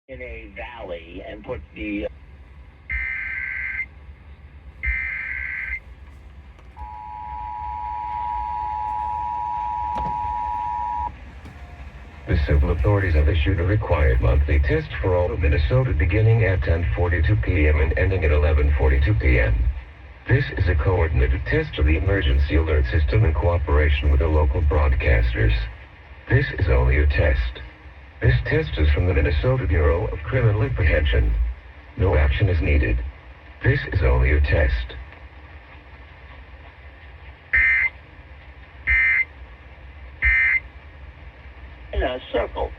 in a valley and put the The civil authorities have issued a required monthly test for all of Minnesota beginning at 10:42 p.m. and ending at 11:42 p.m. This is a coordinated test of the emergency alert system in cooperation with the local broadcasters. This is only a test. This test is from the Minnesota Bureau of Criminal Apprehension. No action is needed. This is only a test. in a circle.